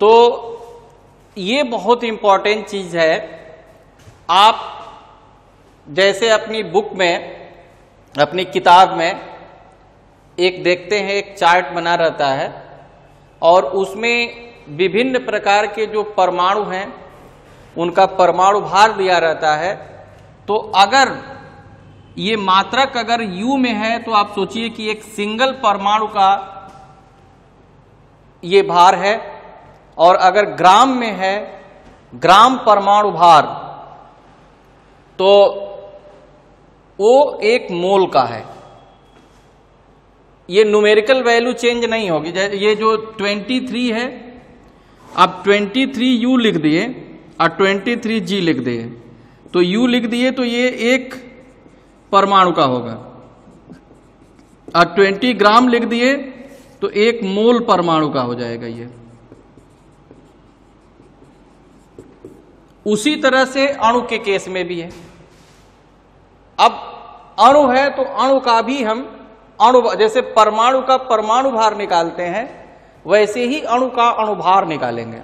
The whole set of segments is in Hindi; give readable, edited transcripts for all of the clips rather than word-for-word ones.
तो ये बहुत इंपॉर्टेंट चीज है। आप जैसे अपनी बुक में, अपनी किताब में एक देखते हैं, एक चार्ट बना रहता है और उसमें विभिन्न प्रकार के जो परमाणु हैं उनका परमाणु भार दिया रहता है। तो अगर ये मात्रक अगर U में है तो आप सोचिए कि एक सिंगल परमाणु का ये भार है, और अगर ग्राम में है, ग्राम परमाणु भार, तो वो 1 मोल का है। ये न्यूमेरिकल वैल्यू चेंज नहीं होगी। ये जो 23 है, आप 23U लिख दिए और 23G लिख दिए, तो U लिख दिए तो ये 1 परमाणु का होगा, और 20 ग्राम लिख दिए तो 1 मोल परमाणु का हो जाएगा। ये उसी तरह से अणु के केस में भी है। अब अणु है तो अणु का भी हम जैसे परमाणु का परमाणु भार निकालते हैं, वैसे ही अणु का अणुभार निकालेंगे।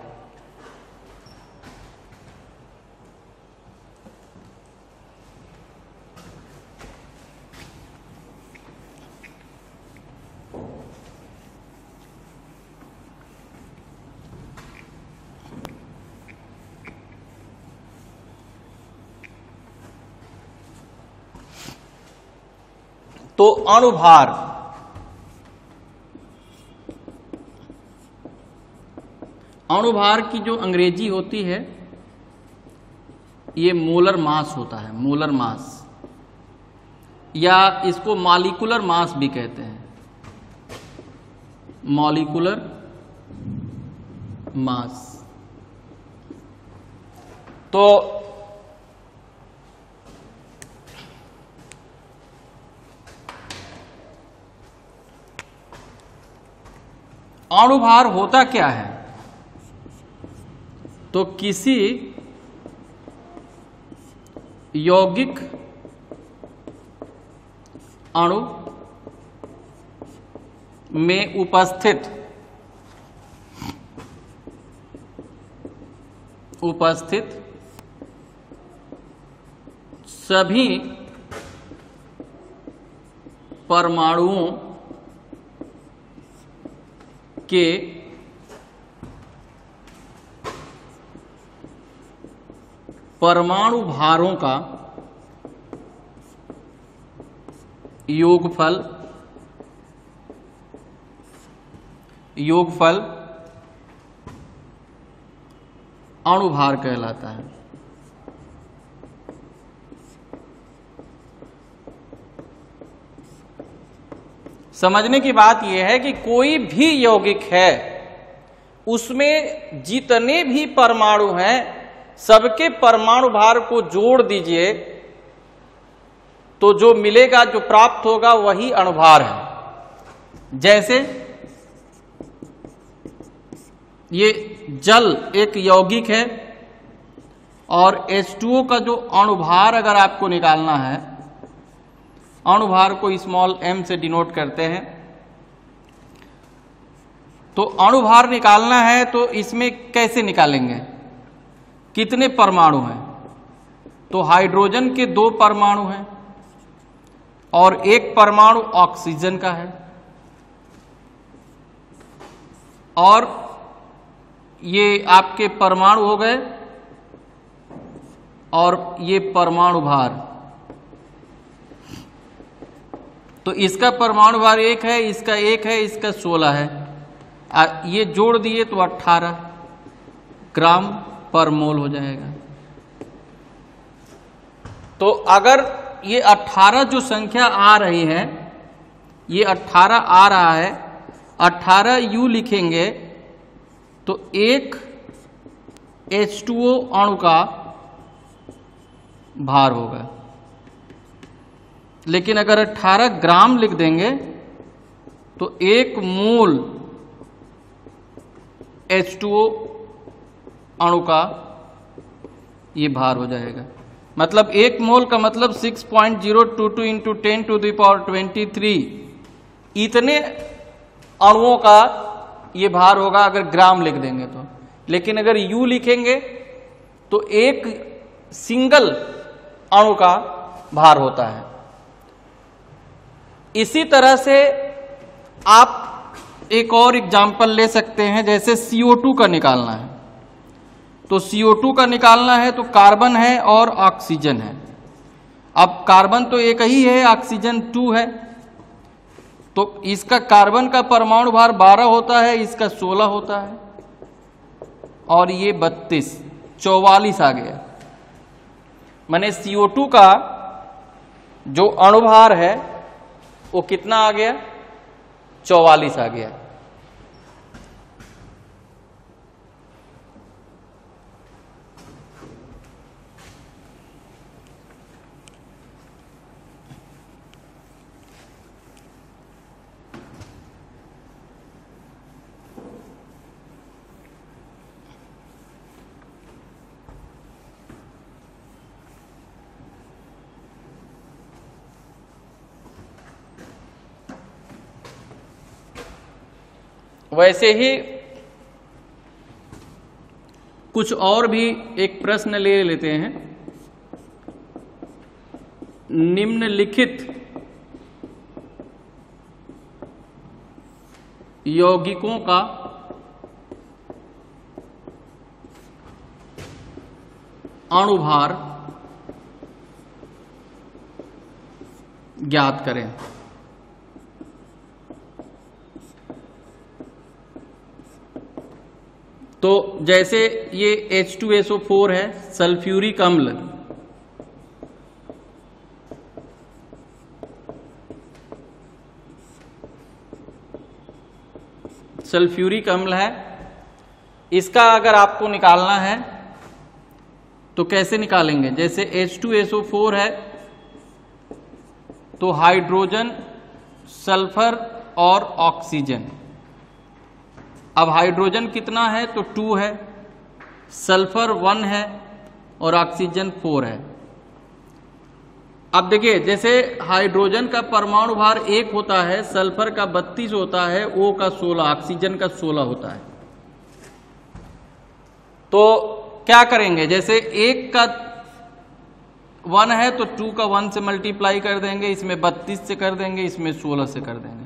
तो अणुभार, अणुभार की जो अंग्रेजी होती है ये मोलर मास होता है, मोलर मास, या इसको मॉलिक्यूलर मास भी कहते हैं, मॉलिक्यूलर मास। तो अणुभार होता क्या है? तो किसी यौगिक अणु में उपस्थित सभी परमाणुओं के परमाणु भारों का योगफल अणुभार कहलाता है। समझने की बात यह है कि कोई भी यौगिक है, उसमें जितने भी परमाणु हैं सबके परमाणु भार को जोड़ दीजिए तो जो मिलेगा, जो प्राप्त होगा, वही अणुभार है। जैसे ये जल एक यौगिक है और H2O का जो अणुभार अगर आपको निकालना है, अणुभार को स्मॉल m से डिनोट करते हैं, तो अणुभार निकालना है तो इसमें कैसे निकालेंगे? कितने परमाणु हैं? तो हाइड्रोजन के 2 परमाणु हैं और 1 परमाणु ऑक्सीजन का है, और ये आपके परमाणु हो गए, और ये परमाणु भार। तो इसका परमाणु भार 1 है, इसका 1 है, इसका 16 है, ये जोड़ दिए तो 18 ग्राम पर मोल हो जाएगा। तो अगर ये 18 जो संख्या आ रही है, ये 18 आ रहा है, 18U लिखेंगे तो 1 H2O अणु का भार होगा। लेकिन अगर 18 ग्राम लिख देंगे तो 1 मोल H2O अणु का ये भार हो जाएगा। मतलब 1 मोल का मतलब 6.022 इंटू 10⁻23 इतने अणुओं का ये भार होगा अगर ग्राम लिख देंगे तो। लेकिन अगर U लिखेंगे तो एक सिंगल अणु का भार होता है। इसी तरह से आप एक और एग्जाम्पल ले सकते हैं, जैसे CO2 का निकालना है। तो CO2 का निकालना है तो कार्बन है और ऑक्सीजन है। अब कार्बन तो एक ही है, ऑक्सीजन 2 है, तो इसका कार्बन का परमाणु भार 12 होता है, इसका 16 होता है, और ये 32, 44 आ गया। माने CO2 का जो अणुभार है वो कितना आ गया? 44 आ गया। वैसे ही कुछ और भी एक प्रश्न ले लेते हैं। निम्नलिखित यौगिकों का अणुभार ज्ञात करें। तो जैसे ये H2SO4 है, सल्फ्यूरिक अम्ल, सल्फ्यूरिक अम्ल है। इसका अगर आपको निकालना है तो कैसे निकालेंगे? जैसे H2SO4 है तो हाइड्रोजन, सल्फर और ऑक्सीजन। अब हाइड्रोजन कितना है? तो 2 है, सल्फर 1 है और ऑक्सीजन 4 है। अब देखिए, जैसे हाइड्रोजन का परमाणु भार 1 होता है, सल्फर का 32 होता है, O का 16, ऑक्सीजन का 16 होता है। तो क्या करेंगे? जैसे 1 का 1 है तो 2 का 1 से मल्टीप्लाई कर देंगे, इसमें 32 से कर देंगे, इसमें 16 से कर देंगे,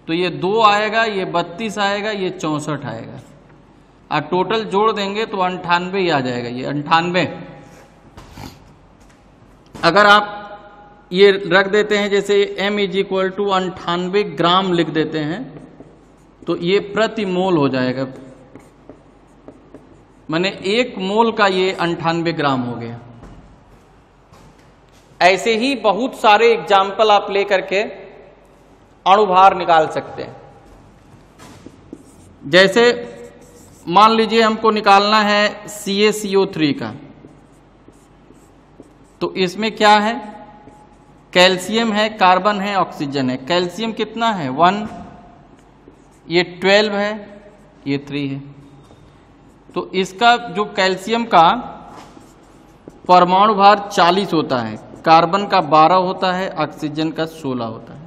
तो ये 2 आएगा, ये 32 आएगा, ये 64 आएगा, और टोटल जोड़ देंगे तो 98 ही आ जाएगा। ये 98, अगर आप ये रख देते हैं, जैसे M = 98 ग्राम लिख देते हैं, तो ये प्रति मोल हो जाएगा। माने 1 मोल का ये 98 ग्राम हो गया। ऐसे ही बहुत सारे एग्जाम्पल आप लेकर के अणुभार निकाल सकते हैं। जैसे मान लीजिए हमको निकालना है CaCO3 का, तो इसमें क्या है? कैल्शियम है, कार्बन है, ऑक्सीजन है। कैल्शियम कितना है? 1, ये 12 है, ये 3 है। तो इसका जो कैल्शियम का परमाणु भार 40 होता है, कार्बन का 12 होता है, ऑक्सीजन का 16 होता है।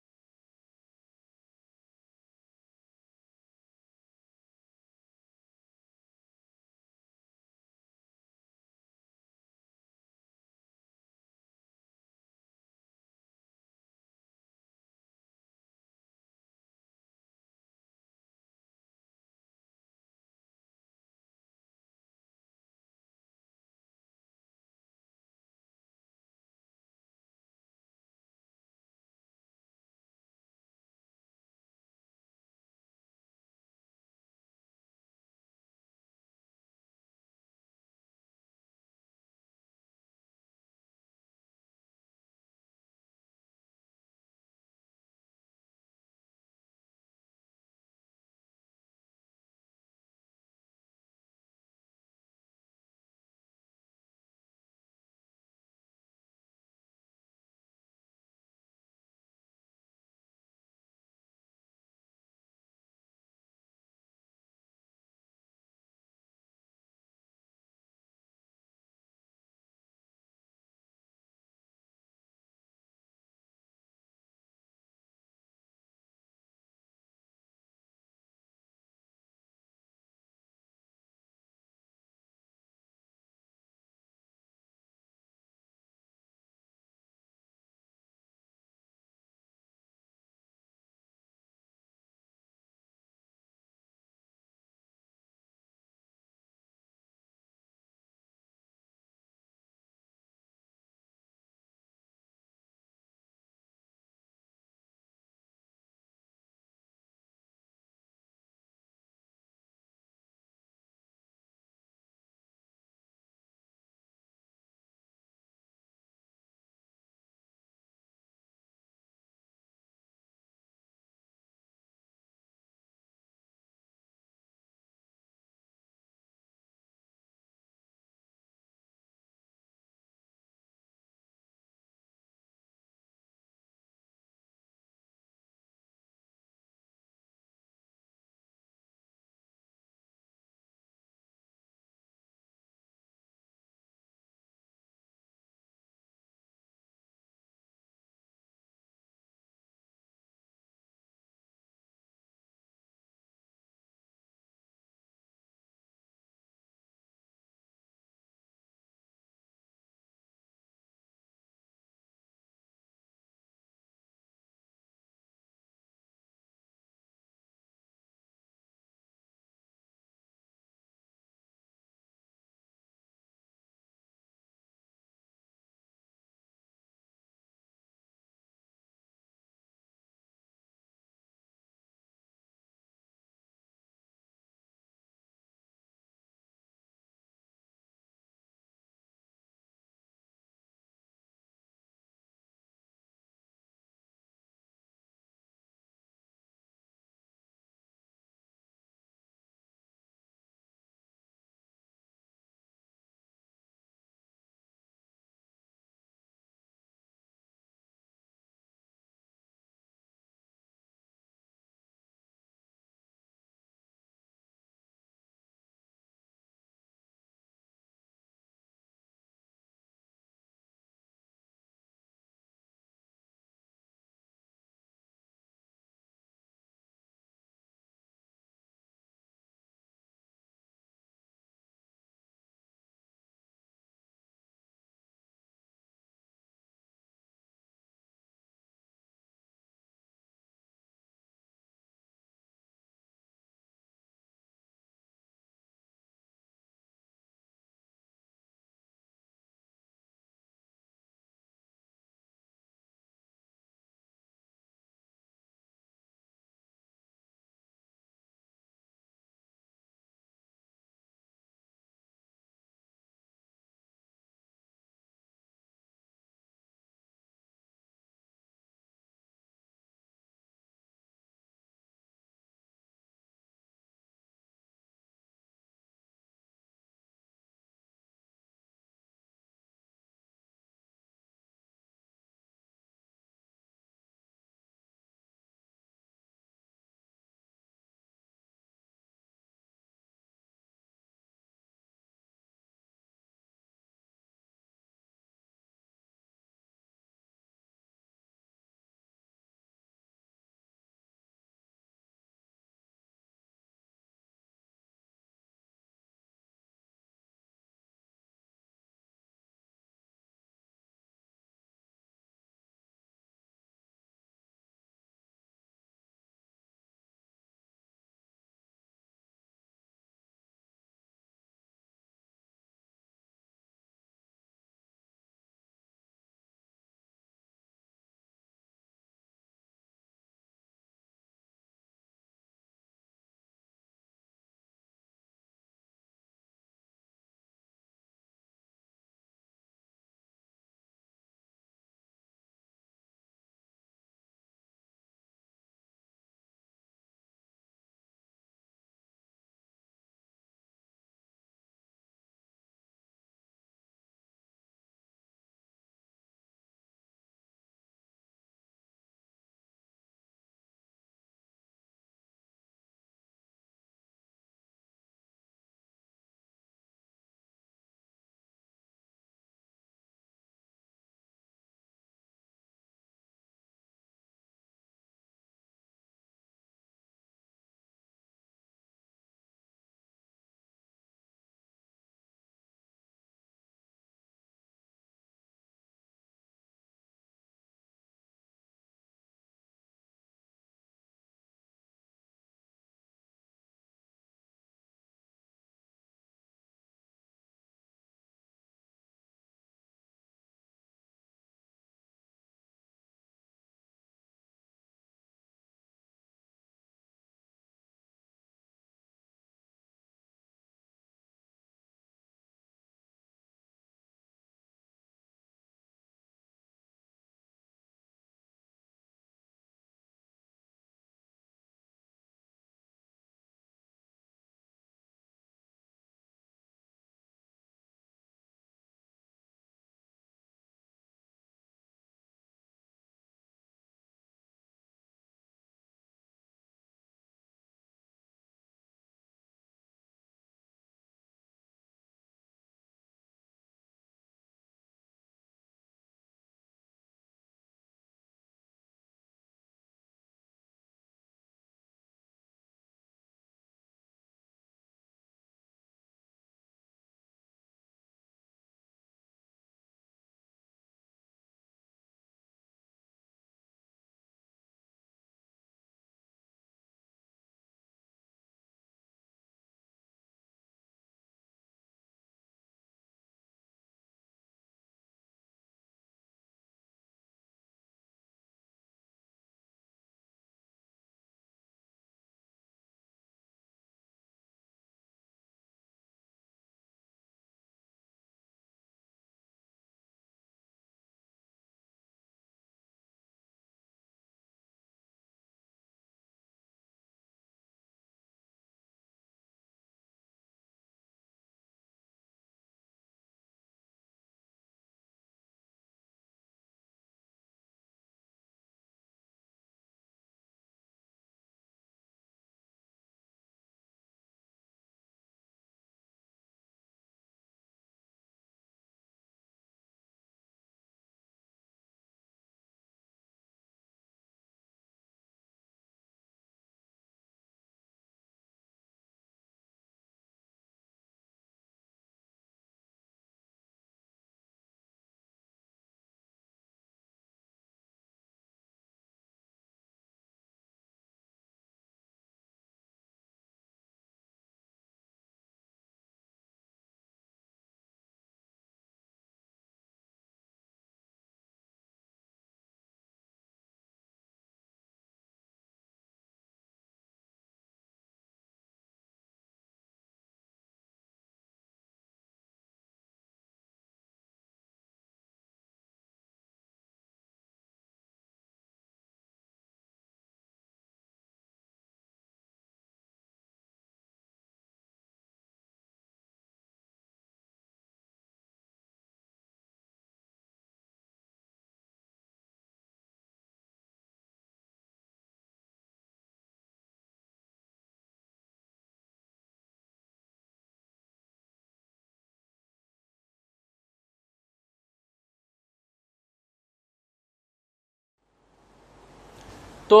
तो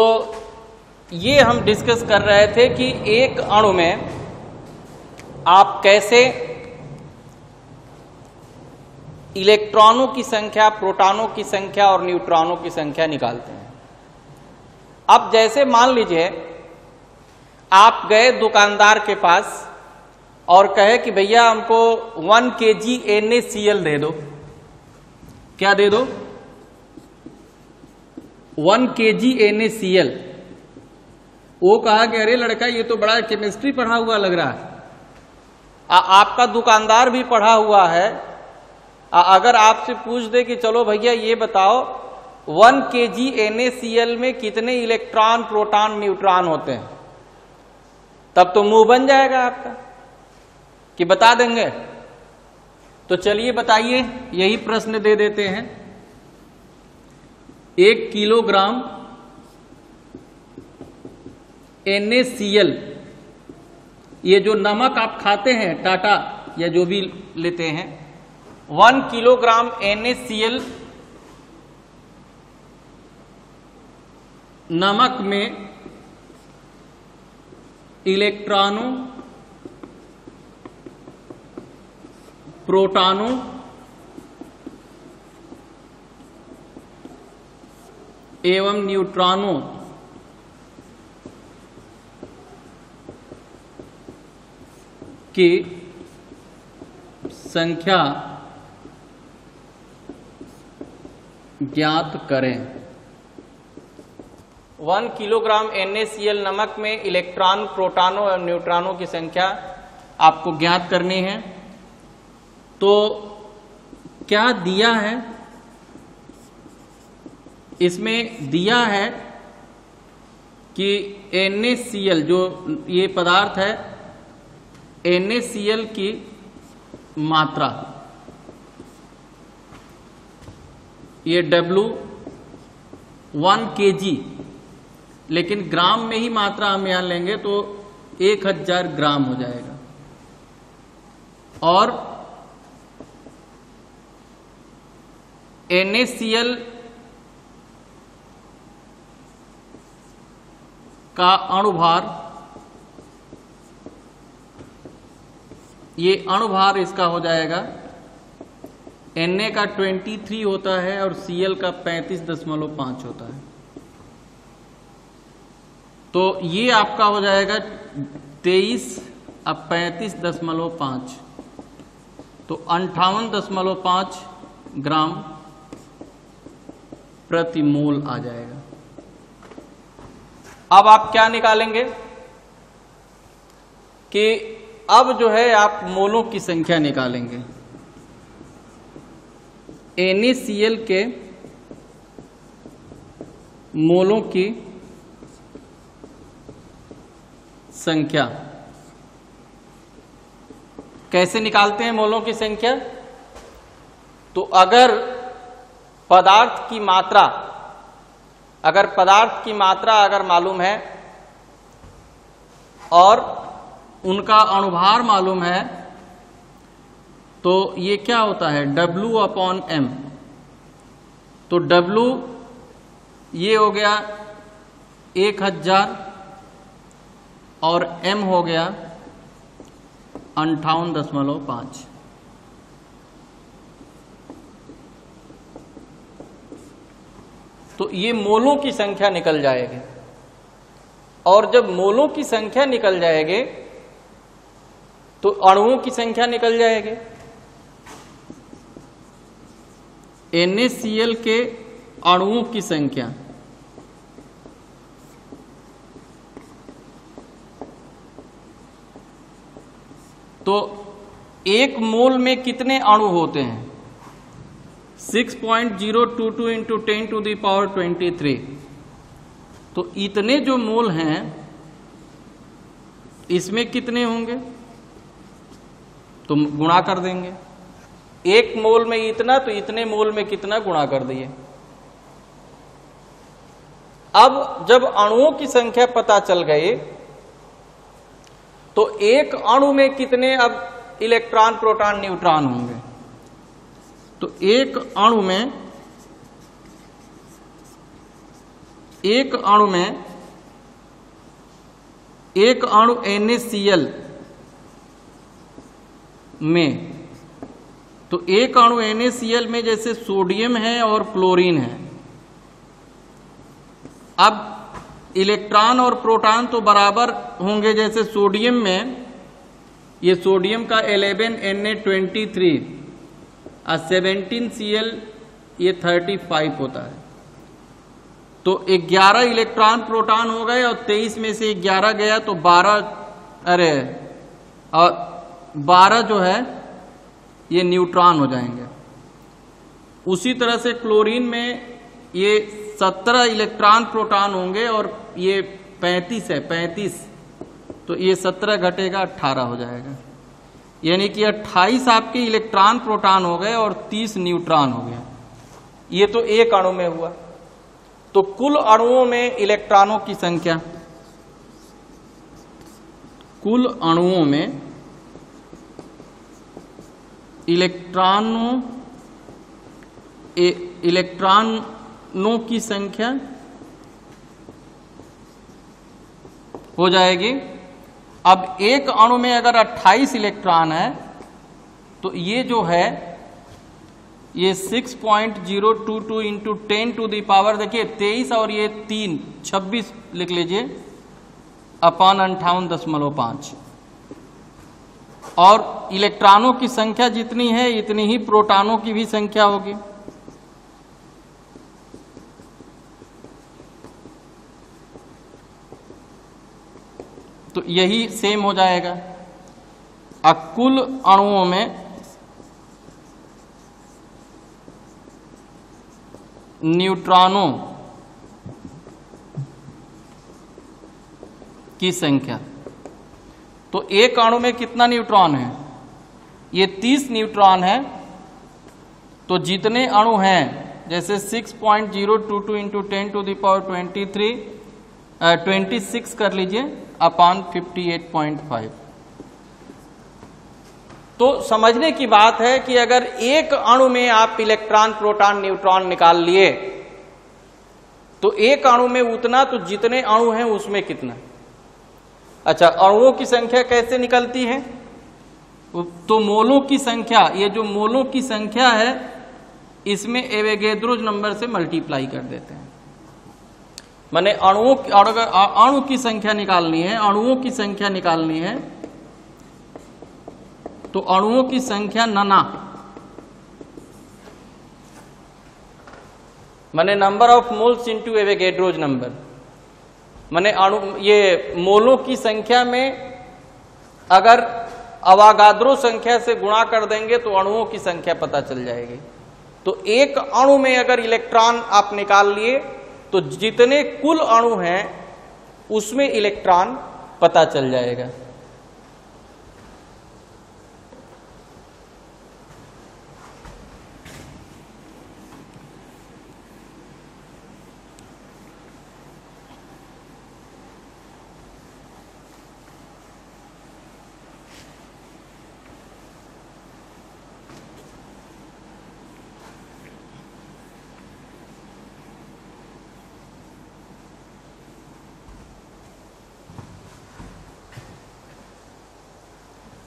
ये हम डिस्कस कर रहे थे कि एक अणु में आप कैसे इलेक्ट्रॉनों की संख्या, प्रोटॉनों की संख्या और न्यूट्रॉनों की संख्या निकालते हैं। अब जैसे मान लीजिए आप गए दुकानदार के पास और कहे कि भैया हमको 1 kg NaCl दे दो। क्या दे दो? 1 kg NaCl। वो कहा कि अरे लड़का, ये तो बड़ा केमिस्ट्री पढ़ा हुआ लग रहा है। आपका दुकानदार भी पढ़ा हुआ है। अगर आपसे पूछ दे कि चलो भैया ये बताओ 1 kg NaCl में कितने इलेक्ट्रॉन, प्रोटॉन, न्यूट्रॉन होते हैं, तब तो मुंह बन जाएगा आपका कि बता देंगे। तो चलिए बताइए, यही प्रश्न दे देते हैं। 1 किलोग्राम NaCl, ये जो नमक आप खाते हैं, टाटा या जो भी लेते हैं, 1 किलोग्राम NaCl नमक में इलेक्ट्रॉनों, प्रोटॉनों एवं न्यूट्रॉनों की संख्या ज्ञात करें। 1 किलोग्राम NaCl नमक में इलेक्ट्रॉन, प्रोटॉनों और न्यूट्रॉनों की संख्या आपको ज्ञात करनी है। तो क्या दिया है? इसमें दिया है कि NaCl, जो ये पदार्थ है, NaCl की मात्रा, ये W 1 kg, लेकिन ग्राम में ही मात्रा हम यहां लेंगे तो 1000 ग्राम हो जाएगा। और NaCl का अणुभार, ये अणुभार इसका हो जाएगा, Na का 23 होता है और Cl का 35.5 होता है। तो ये आपका हो जाएगा 23 अब 35.5, तो 58.5 ग्राम प्रति मोल आ जाएगा। अब आप क्या निकालेंगे कि अब जो है आप मोलों की संख्या निकालेंगे। NaCl के मोलों की संख्या कैसे निकालते हैं? मोलों की संख्या, तो अगर पदार्थ की मात्रा, अगर मालूम है और उनका अणुभार मालूम है, तो ये क्या होता है? W/m। तो W ये हो गया 1000 और m हो गया 58.5। तो ये मोलों की संख्या निकल जाएगी। और जब मोलों की संख्या निकल जाएगी तो अणुओं की संख्या निकल जाएगी। NaCl के अणुओं की संख्या, तो एक मोल में कितने अणु होते हैं? 6.022 इंटू 10⁻23। तो इतने जो मोल हैं इसमें कितने होंगे? तो गुणा कर देंगे। एक मोल में इतना, तो इतने मोल में कितना, गुणा कर दिए। अब जब अणुओं की संख्या पता चल गई तो एक अणु में कितने अब इलेक्ट्रॉन, प्रोटॉन, न्यूट्रॉन होंगे? तो एक अणु में एक अणु में एक अणु NaCl में, तो एक अणु NaCl में जैसे सोडियम है और क्लोरीन है। अब इलेक्ट्रॉन और प्रोटॉन तो बराबर होंगे, जैसे सोडियम में ये सोडियम का 11 Na23 और 17Cl ये 35 होता है, तो 11 इलेक्ट्रॉन प्रोटॉन हो गए और 23 में से 11 गया तो 12 जो है ये न्यूट्रॉन हो जाएंगे। उसी तरह से क्लोरीन में ये 17 इलेक्ट्रॉन प्रोटॉन होंगे और ये 35 है, 35 तो ये 17 घटेगा 18 हो जाएगा, यानी कि 28 आपके इलेक्ट्रॉन प्रोटॉन हो गए और 30 न्यूट्रॉन हो गया। ये तो एक अणु में हुआ। तो कुल अणुओं में इलेक्ट्रॉनों की संख्या, कुल अणुओं में इलेक्ट्रॉनों की संख्या हो जाएगी। अब एक अणु में अगर 28 इलेक्ट्रॉन है तो ये जो है ये 6.022 इंटू 10 टू दी पावर, देखिए 23 और ये 3 26 लिख लीजिए अपॉन 58.5। और इलेक्ट्रॉनों की संख्या जितनी है इतनी ही प्रोटॉनों की भी संख्या होगी। तो यही सेम हो जाएगा। अब कुल अणुओं में न्यूट्रॉनों की संख्या, तो एक अणु में कितना न्यूट्रॉन है? ये 30 न्यूट्रॉन है। तो जितने अणु हैं, जैसे 6.022 इंटू 10 टू द पावर 26 कर लीजिए अपॉन 58.5। तो समझने की बात है कि अगर एक अणु में आप इलेक्ट्रॉन प्रोटॉन न्यूट्रॉन निकाल लिए तो एक अणु में उतना, तो जितने अणु हैं उसमें कितना। अच्छा, अणुओं की संख्या कैसे निकलती है? तो मोलों की संख्या, ये जो मोलों की संख्या है इसमें एवोगैड्रो नंबर से मल्टीप्लाई कर देते हैं। माने अणु की संख्या निकालनी है, अणुओं की संख्या निकालनी है, तो अणुओं की संख्या नना, माने number of moles into Avogadro number, माने ये मोलों की संख्या में अगर अवागाद्रो संख्या से गुणा कर देंगे तो अणुओं की संख्या पता चल जाएगी। तो एक अणु में अगर इलेक्ट्रॉन आप निकाल लिए तो जितने कुल अणु हैं उसमें इलेक्ट्रॉन पता चल जाएगा।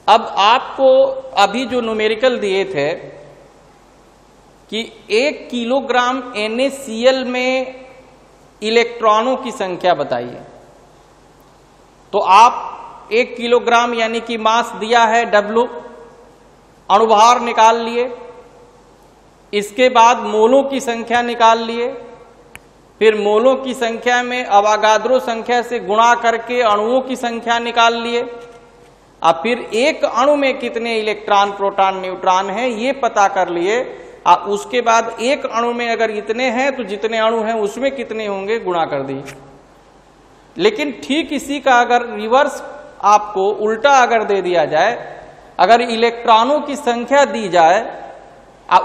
अब आपको अभी जो न्यूमेरिकल दिए थे कि 1 किलोग्राम NaCl में इलेक्ट्रॉनों की संख्या बताइए, तो आप 1 किलोग्राम यानी कि मास दिया है W, अणुभार निकाल लिए, इसके बाद मोलों की संख्या निकाल लिए, फिर मोलों की संख्या में अवागाद्रो संख्या से गुणा करके अणुओं की संख्या निकाल लिए, अब फिर एक अणु में कितने इलेक्ट्रॉन प्रोटॉन न्यूट्रॉन हैं ये पता कर लिए। उसके बाद एक अणु में अगर इतने हैं तो जितने अणु हैं उसमें कितने होंगे गुणा कर दिए। लेकिन ठीक इसी का अगर रिवर्स आपको उल्टा अगर दे दिया जाए, अगर इलेक्ट्रॉनों की संख्या दी जाए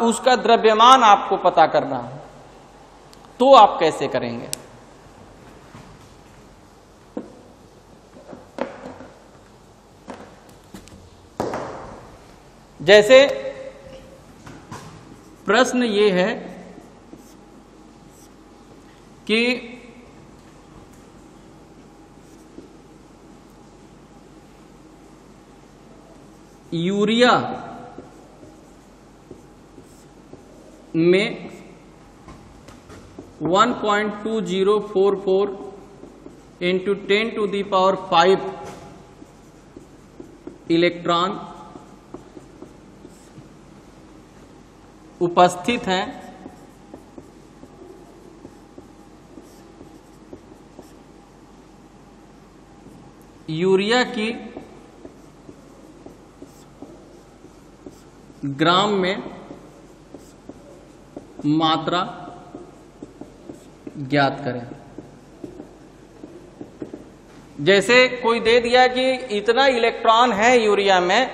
उसका द्रव्यमान आपको पता करना है, तो आप कैसे करेंगे? जैसे प्रश्न ये है कि यूरिया में 1.2044 इंटू 10⁵ इलेक्ट्रॉन उपस्थित हैं, यूरिया की ग्राम में मात्रा ज्ञात करें। जैसे कोई दे दिया कि इतना इलेक्ट्रॉन है यूरिया में,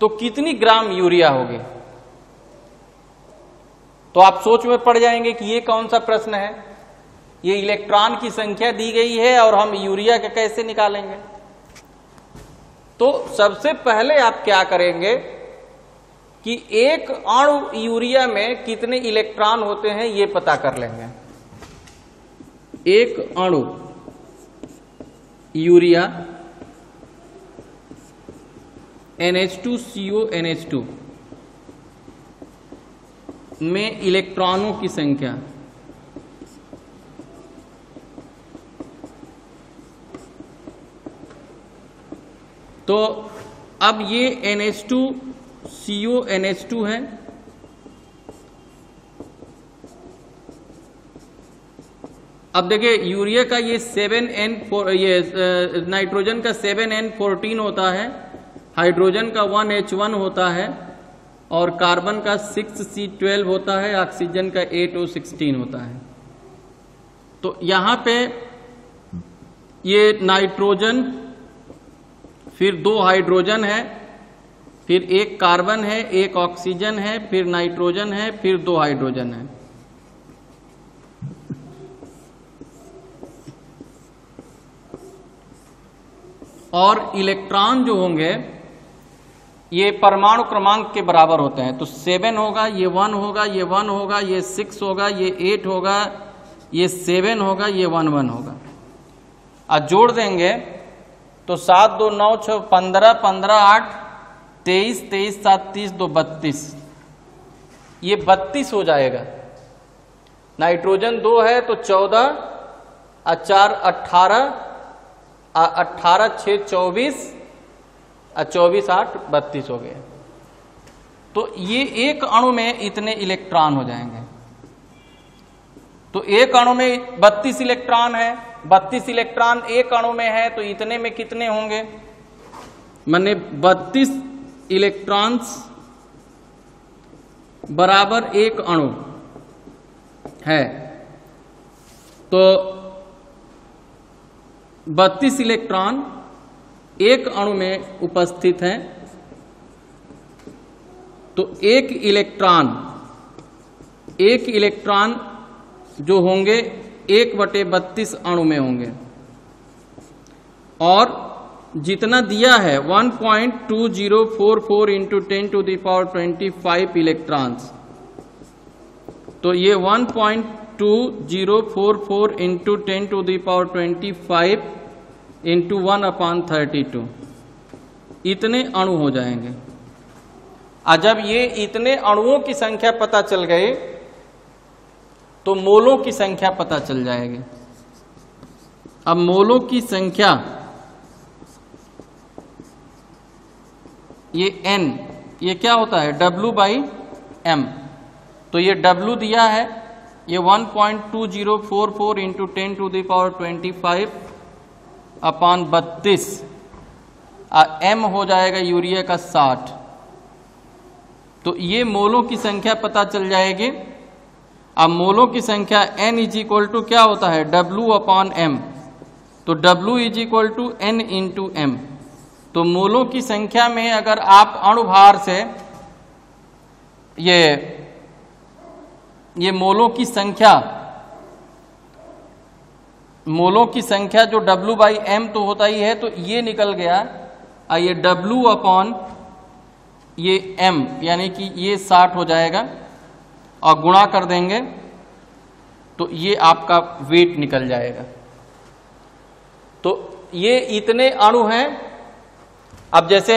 तो कितनी ग्राम यूरिया होगी, तो आप सोच में पड़ जाएंगे कि ये कौन सा प्रश्न है, ये इलेक्ट्रॉन की संख्या दी गई है और हम यूरिया का कैसे निकालेंगे। तो सबसे पहले आप क्या करेंगे कि एक अणु यूरिया में कितने इलेक्ट्रॉन होते हैं ये पता कर लेंगे। एक अणु यूरिया NH2CONH2 में इलेक्ट्रॉनों की संख्या तो अब ये NH2CONH2 है, अब देखिए यूरिया का ये 7N4 ये नाइट्रोजन का 7N14 होता है, हाइड्रोजन का 1H1 होता है और कार्बन का 6C12 होता है, ऑक्सीजन का 8O16 होता है। तो यहां पे ये नाइट्रोजन, फिर 2 हाइड्रोजन है, फिर 1 कार्बन है, 1 ऑक्सीजन है, फिर नाइट्रोजन है, फिर 2 हाइड्रोजन है। और इलेक्ट्रॉन जो होंगे ये परमाणु क्रमांक के बराबर होते हैं। तो 7 होगा, ये 1 होगा, ये 1 होगा, ये 6 होगा, ये 8 होगा, ये 7 होगा, ये 1 1 होगा। आज जोड़ देंगे तो 7 2 9 6 15 15 8 23 23 7 30 2 32, ये 32 हो जाएगा। नाइट्रोजन 2 है तो 14 और 4 18 18 6 24 और 24 8 32 हो गए। तो ये एक अणु में इतने इलेक्ट्रॉन हो जाएंगे। तो एक अणु में 32 इलेक्ट्रॉन है, 32 इलेक्ट्रॉन एक अणु में है, तो इतने में कितने होंगे, माने 32 इलेक्ट्रॉन्स बराबर एक अणु है। तो 32 इलेक्ट्रॉन एक अणु में उपस्थित हैं, तो एक इलेक्ट्रॉन जो होंगे 1/32 अणु में होंगे। और जितना दिया है 1.2044 इंटू 10⁻25 इलेक्ट्रॉन्स, तो ये 1.2044 इंटू 10⁻25 इंटू 1/32 इतने अणु हो जाएंगे। और जब ये इतने अणुओं की संख्या पता चल गई तो मोलों की संख्या पता चल जाएगी। अब मोलों की संख्या, ये N, ये क्या होता है W/M। तो ये W दिया है, ये 1.2044 इंटू 10⁻25 अपान 32, M हो जाएगा यूरिया का 60। तो ये मोलों की संख्या पता चल जाएगी। अब मोलों की संख्या N = क्या होता है W/M, तो W = N × M। तो मोलों की संख्या में अगर आप अणुभार से ये मोलों की संख्या जो W/M तो होता ही है, तो ये निकल गया, ये W/M यानी कि ये 60 हो जाएगा और गुणा कर देंगे तो ये आपका वेट निकल जाएगा। तो ये इतने अणु हैं अब जैसे,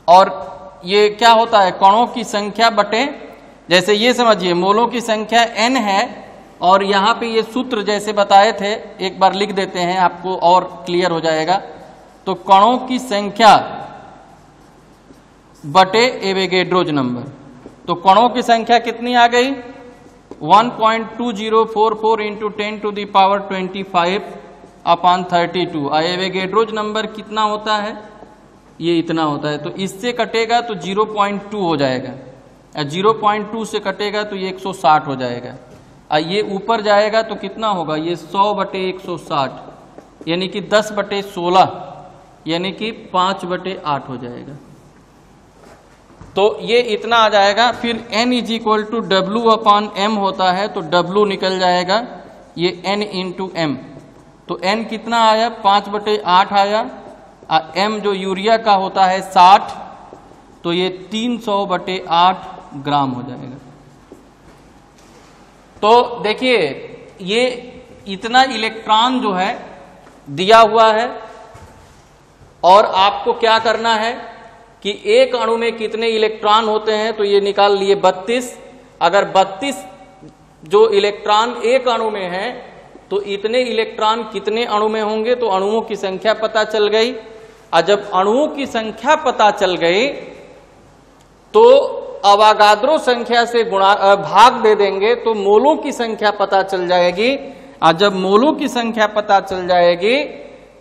और ये क्या होता है, कणों की संख्या बटे, जैसे ये समझिए मोलों की संख्या n है, और यहां पे ये सूत्र जैसे बताए थे, एक बार लिख देते हैं आपको और क्लियर हो जाएगा। तो कणों की संख्या बटे एवोगैड्रोज नंबर। तो कणों की संख्या कितनी आ गई, 1.2044 into 10 to the power 25/32। Avogadro's number कितना होता है, ये इतना होता है। तो इससे कटेगा तो 0.2 हो जाएगा, 0.2 से कटेगा तो ये 160 हो जाएगा। ये ऊपर जाएगा तो कितना होगा, ये 100/160, यानी कि 10/16, यानी कि 5/8 हो जाएगा। तो ये इतना आ जाएगा। फिर n = W/m होता है, तो W निकल जाएगा, ये n × m। तो n कितना आया, 5/8 आया। m जो यूरिया का होता है 60, तो ये 300/8 ग्राम हो जाएगा। तो देखिए ये इतना इलेक्ट्रॉन जो है दिया हुआ है, और आपको क्या करना है कि एक अणु में कितने इलेक्ट्रॉन होते हैं, तो ये निकाल लिए 32। अगर 32 जो इलेक्ट्रॉन एक अणु में है, तो इतने इलेक्ट्रॉन कितने अणु में होंगे, तो अणुओं की संख्या पता चल गई। और जब अणुओं की संख्या पता चल गई तो अवागाद्रो संख्या से भाग दे देंगे, तो मोलों की संख्या पता चल जाएगी। और जब मोलों की संख्या पता चल जाएगी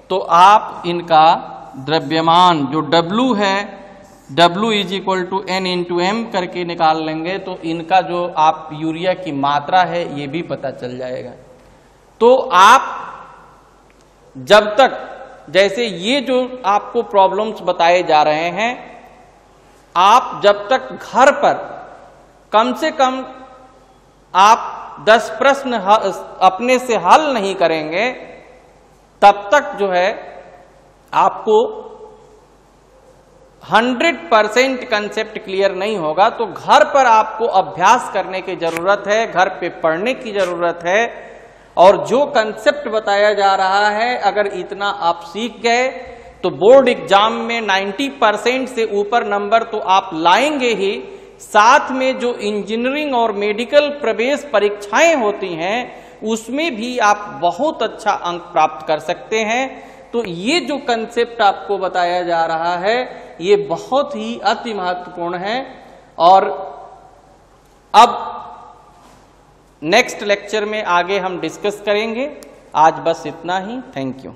तो आप इनका द्रव्यमान जो W है, W = n × m करके निकाल लेंगे, तो इनका जो आप यूरिया की मात्रा है ये भी पता चल जाएगा। तो आप जब तक, जैसे ये जो आपको प्रॉब्लम्स बताए जा रहे हैं, आप जब तक घर पर कम से कम आप 10 प्रश्न अपने से हल नहीं करेंगे, तब तक जो है आपको 100% कंसेप्ट क्लियर नहीं होगा। तो घर पर आपको अभ्यास करने की जरूरत है, घर पे पढ़ने की जरूरत है, और जो कंसेप्ट बताया जा रहा है अगर इतना आप सीख गए तो बोर्ड एग्जाम में 90% से ऊपर नंबर तो आप लाएंगे ही। साथ में जो इंजीनियरिंग और मेडिकल प्रवेश परीक्षाएं होती हैं उसमें भी आप बहुत अच्छा अंक प्राप्त कर सकते हैं। तो ये जो कंसेप्ट आपको बताया जा रहा है ये बहुत ही अति महत्वपूर्ण है। और अब नेक्स्ट लेक्चर में आगे हम डिस्कस करेंगे। आज बस इतना ही। Thank you.